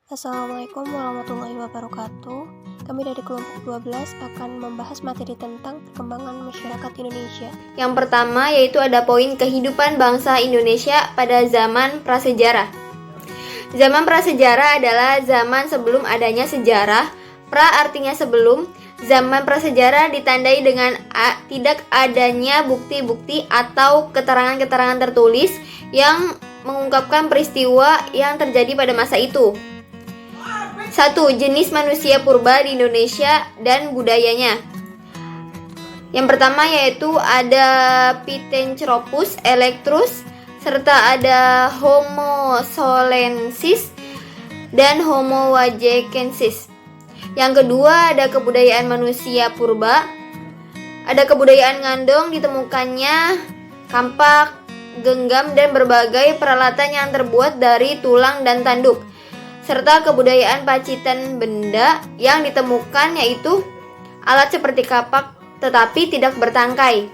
Assalamualaikum warahmatullahi wabarakatuh. Kami dari kelompok 12 akan membahas materi tentang perkembangan masyarakat Indonesia. Yang pertama yaitu ada poin kehidupan bangsa Indonesia pada zaman prasejarah. Zaman prasejarah adalah zaman sebelum adanya sejarah. Pra artinya sebelum. Zaman prasejarah ditandai dengan tidak adanya bukti-bukti atau keterangan-keterangan tertulis yang mengungkapkan peristiwa yang terjadi pada masa itu. 1. Jenis manusia purba di Indonesia dan budayanya. Yang pertama yaitu ada Pithecanthropus erectus, serta ada Homo solensis dan Homo wagekensis. Yang kedua ada kebudayaan manusia purba. Ada kebudayaan ngandong, ditemukannya kampak, genggam, dan berbagai peralatan yang terbuat dari tulang dan tanduk, serta kebudayaan pacitan benda yang ditemukan yaitu alat seperti kapak tetapi tidak bertangkai.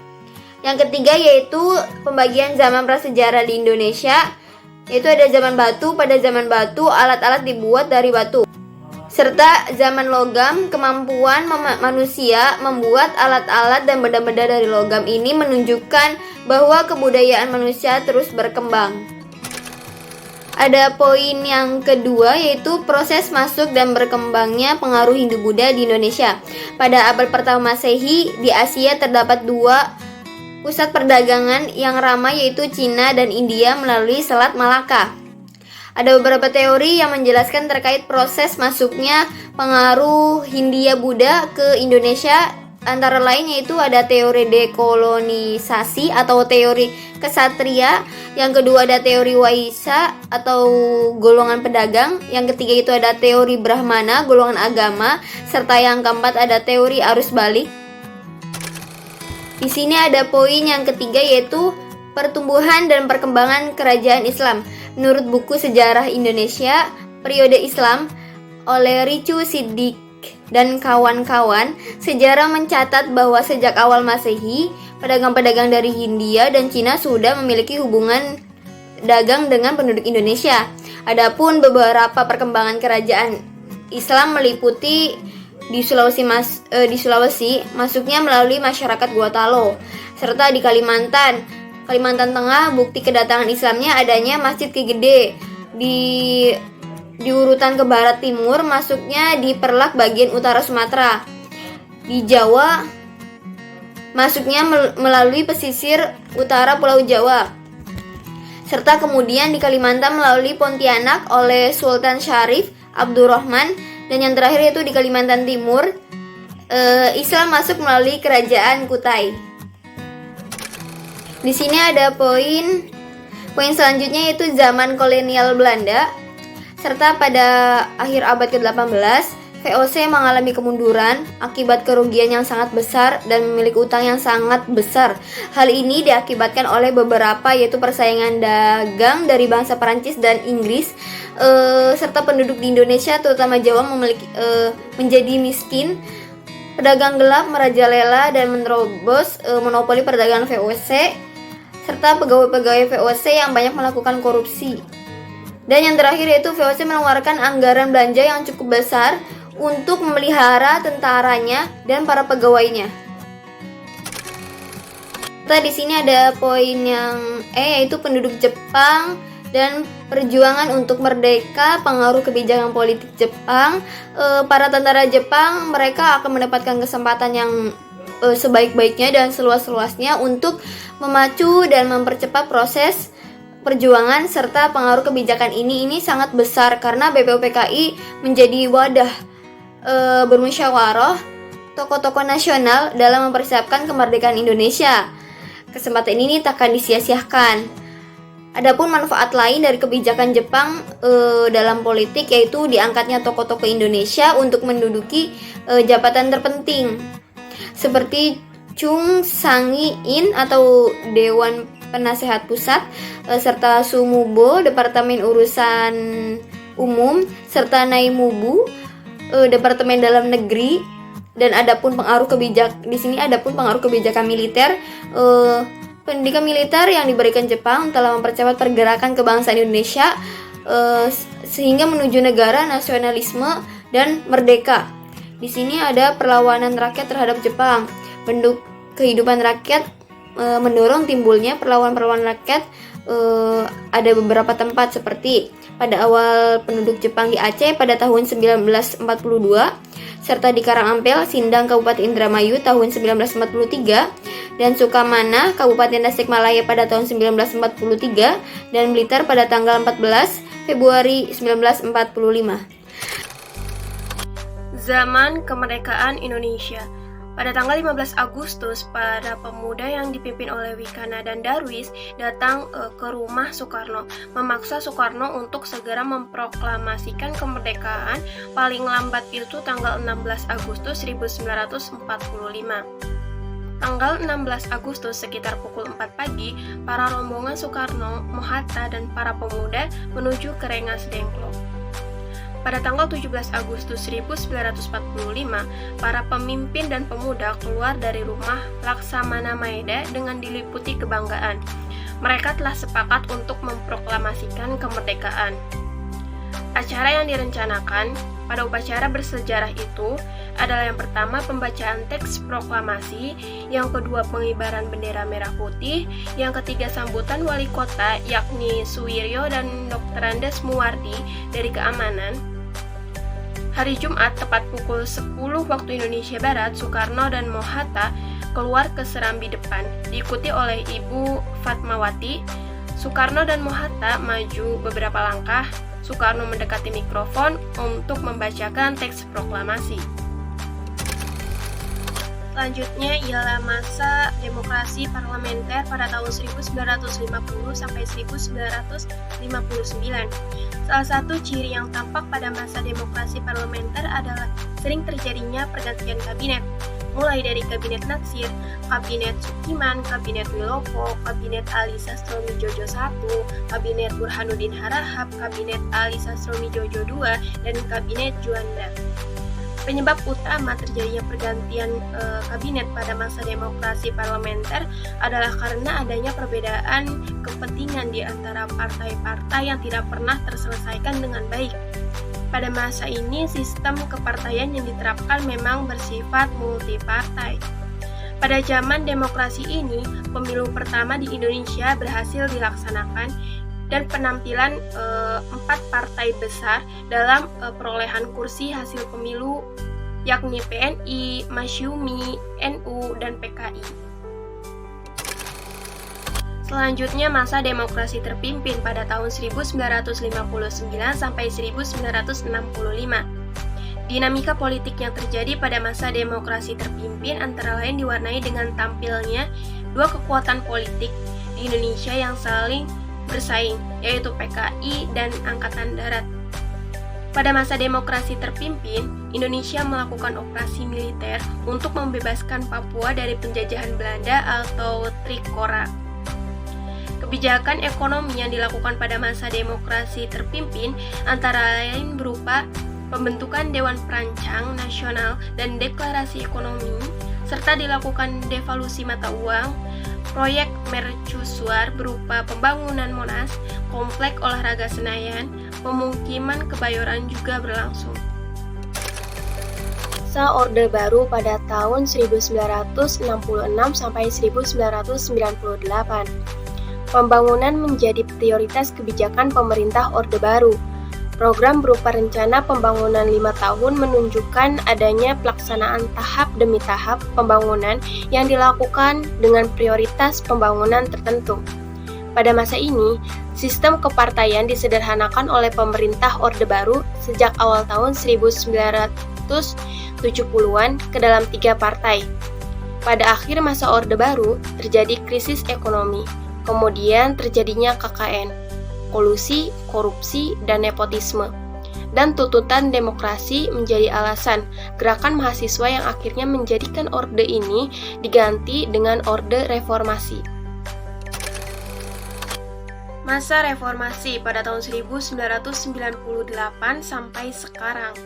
Yang ketiga yaitu pembagian zaman prasejarah di Indonesia, yaitu ada zaman batu. Pada zaman batu alat-alat dibuat dari batu, serta zaman logam. Kemampuan manusia membuat alat-alat dan benda-benda dari logam ini menunjukkan bahwa kebudayaan manusia terus berkembang. Ada poin yang kedua yaitu proses masuk dan berkembangnya pengaruh Hindu-Buddha di Indonesia. Pada abad pertama Masehi, di Asia terdapat dua pusat perdagangan yang ramai yaitu Cina dan India melalui Selat Malaka. Ada beberapa teori yang menjelaskan terkait proses masuknya pengaruh Hindia-Buddha ke Indonesia. Antara lain yaitu ada teori dekolonisasi atau teori kesatria. Yang kedua ada teori Waisa atau golongan pedagang. Yang ketiga itu ada teori Brahmana, golongan agama. Serta yang keempat ada teori arus balik. Di sini ada poin yang ketiga yaitu pertumbuhan dan perkembangan kerajaan Islam. Menurut buku Sejarah Indonesia Periode Islam oleh Ricu Siddiq dan kawan-kawan, sejarah mencatat bahwa sejak awal Masehi, pedagang-pedagang dari Hindia dan Cina sudah memiliki hubungan dagang dengan penduduk Indonesia. Adapun beberapa perkembangan kerajaan Islam meliputi di Sulawesi masuknya melalui masyarakat Gotalo, serta di Kalimantan Tengah bukti kedatangan Islamnya adanya Masjid Ki Gede. Di urutan ke barat timur masuknya di Perlak bagian utara Sumatera. Di Jawa masuknya melalui pesisir utara Pulau Jawa, serta kemudian di Kalimantan melalui Pontianak oleh Sultan Syarif Abdurrahman. Dan yang terakhir yaitu di Kalimantan Timur, Islam masuk melalui kerajaan Kutai. Di sini ada poin selanjutnya yaitu zaman kolonial Belanda, serta pada akhir abad ke-18 VOC mengalami kemunduran akibat kerugian yang sangat besar dan memiliki utang yang sangat besar. Hal ini diakibatkan oleh beberapa yaitu persaingan dagang dari bangsa Perancis dan Inggris, serta penduduk di Indonesia terutama Jawa menjadi miskin. Pedagang gelap merajalela dan menerobos monopoli perdagangan VOC, serta pegawai-pegawai VOC yang banyak melakukan korupsi. Dan yang terakhir yaitu VOC mengeluarkan anggaran belanja yang cukup besar untuk memelihara tentaranya dan para pegawainya. Di sini ada poin yang yaitu penduduk Jepang dan perjuangan untuk merdeka, pengaruh kebijakan politik Jepang. Para tentara Jepang mereka akan mendapatkan kesempatan yang sebaik-baiknya dan seluas-luasnya untuk memacu dan mempercepat proses perjuangan, serta pengaruh kebijakan ini sangat besar karena BPUPKI menjadi wadah bermusyawarah tokoh-tokoh nasional dalam mempersiapkan kemerdekaan Indonesia. Kesempatan ini tak akan disia-siakan. Adapun manfaat lain dari kebijakan Jepang dalam politik yaitu diangkatnya tokoh-tokoh Indonesia untuk menduduki jabatan terpenting seperti Chung Sangi-in atau Dewan Penasehat Pusat, serta Sumubo Departemen Urusan Umum, serta Naimubu Departemen Dalam Negeri. Dan adapun pengaruh kebijakan militer, pendidikan militer yang diberikan Jepang telah mempercepat pergerakan kebangsaan Indonesia sehingga menuju negara nasionalisme dan merdeka. Di sini ada perlawanan rakyat terhadap Jepang. Bentuk kehidupan rakyat mendorong timbulnya perlawanan rakyat. Ada beberapa tempat seperti pada awal penduduk Jepang di Aceh pada tahun 1942, serta di Karangampel, Sindang, Kabupaten Indramayu tahun 1943, dan Sukamana, Kabupaten Tasikmalaya pada tahun 1943, dan Blitar pada tanggal 14 Februari 1945. Zaman kemerdekaan Indonesia. Pada tanggal 15 Agustus, para pemuda yang dipimpin oleh Wikana dan Darwis datang ke rumah Soekarno, memaksa Soekarno untuk segera memproklamasikan kemerdekaan, paling lambat itu tanggal 16 Agustus 1945. Tanggal 16 Agustus sekitar pukul 4 pagi, para rombongan Soekarno, Mohatta, dan para pemuda menuju ke Rengas Dengklok. Pada tanggal 17 Agustus 1945, para pemimpin dan pemuda keluar dari rumah Laksamana Maeda dengan diliputi kebanggaan. Mereka telah sepakat untuk memproklamasikan kemerdekaan. Acara yang direncanakan pada upacara bersejarah itu adalah yang pertama pembacaan teks proklamasi, yang kedua pengibaran bendera merah putih, yang ketiga sambutan wali kota yakni Suwiryo dan Dr. Andes Muwardi dari keamanan. Hari Jumat tepat pukul 10 waktu Indonesia Barat, Soekarno dan Mohatta keluar ke serambi depan, diikuti oleh Ibu Fatmawati. Soekarno dan Mohatta maju beberapa langkah. Soekarno mendekati mikrofon untuk membacakan teks proklamasi. Selanjutnya ialah masa demokrasi parlementer pada tahun 1950 sampai 1959. Salah satu ciri yang tampak pada masa demokrasi parlementer adalah sering terjadinya pergantian kabinet, mulai dari kabinet Natsir, kabinet Sukiman, kabinet Wilopo, kabinet Ali Sastromijojo I, kabinet Burhanuddin Harahap, kabinet Ali Sastromijojo II, dan kabinet Juanda. Penyebab utama terjadinya pergantian kabinet pada masa demokrasi parlementer adalah karena adanya perbedaan kepentingan di antara partai-partai yang tidak pernah terselesaikan dengan baik. Pada masa ini, sistem kepartaian yang diterapkan memang bersifat multipartai. Pada zaman demokrasi ini, pemilu pertama di Indonesia berhasil dilaksanakan dan penampilan 4 partai besar dalam perolehan kursi hasil pemilu, yakni PNI, Masyumi, NU, dan PKI. Selanjutnya masa demokrasi terpimpin pada tahun 1959 sampai 1965. Dinamika politik yang terjadi pada masa demokrasi terpimpin antara lain diwarnai dengan tampilnya dua kekuatan politik di Indonesia yang saling bersaing, yaitu PKI dan Angkatan Darat. Pada masa demokrasi terpimpin, Indonesia melakukan operasi militer untuk membebaskan Papua dari penjajahan Belanda atau Trikora. Kebijakan ekonomi yang dilakukan pada masa demokrasi terpimpin antara lain berupa pembentukan Dewan Perancang Nasional dan Deklarasi Ekonomi, serta dilakukan devaluasi mata uang. Proyek mercusuar berupa pembangunan Monas, komplek olahraga Senayan, pemukiman Kebayoran juga berlangsung. Masa Orde Baru pada tahun 1966 sampai 1998. Pembangunan menjadi prioritas kebijakan pemerintah Orde Baru. Program berupa rencana pembangunan 5 tahun menunjukkan adanya pelaksanaan tahap demi tahap pembangunan yang dilakukan dengan prioritas pembangunan tertentu. Pada masa ini, sistem kepartaian disederhanakan oleh pemerintah Orde Baru sejak awal tahun 1970-an ke dalam 3 partai. Pada akhir masa Orde Baru, terjadi krisis ekonomi, kemudian terjadinya KKN, kolusi, korupsi, dan nepotisme. Dan tuntutan demokrasi menjadi alasan gerakan mahasiswa yang akhirnya menjadikan orde ini diganti dengan Orde Reformasi. Masa reformasi pada tahun 1998 sampai sekarang.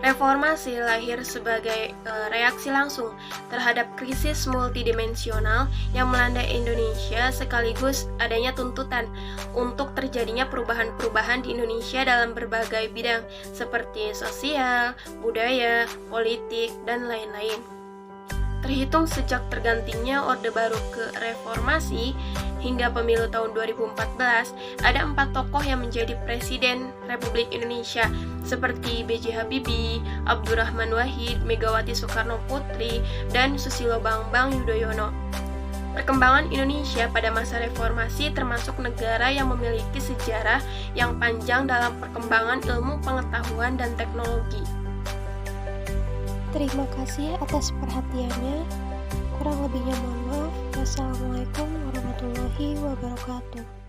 Reformasi lahir sebagai reaksi langsung terhadap krisis multidimensional yang melanda Indonesia, sekaligus adanya tuntutan untuk terjadinya perubahan-perubahan di Indonesia dalam berbagai bidang seperti sosial, budaya, politik, dan lain-lain. Terhitung sejak tergantinya Orde Baru ke Reformasi hingga pemilu tahun 2014, ada 4 tokoh yang menjadi Presiden Republik Indonesia seperti B.J. Habibie, Abdurrahman Wahid, Megawati Soekarno Putri, dan Susilo Bambang Yudhoyono. Perkembangan Indonesia pada masa reformasi termasuk negara yang memiliki sejarah yang panjang dalam perkembangan ilmu pengetahuan dan teknologi. Terima kasih atas perhatiannya. Kurang lebihnya mohon maaf. Wassalamualaikum warahmatullahi wabarakatuh.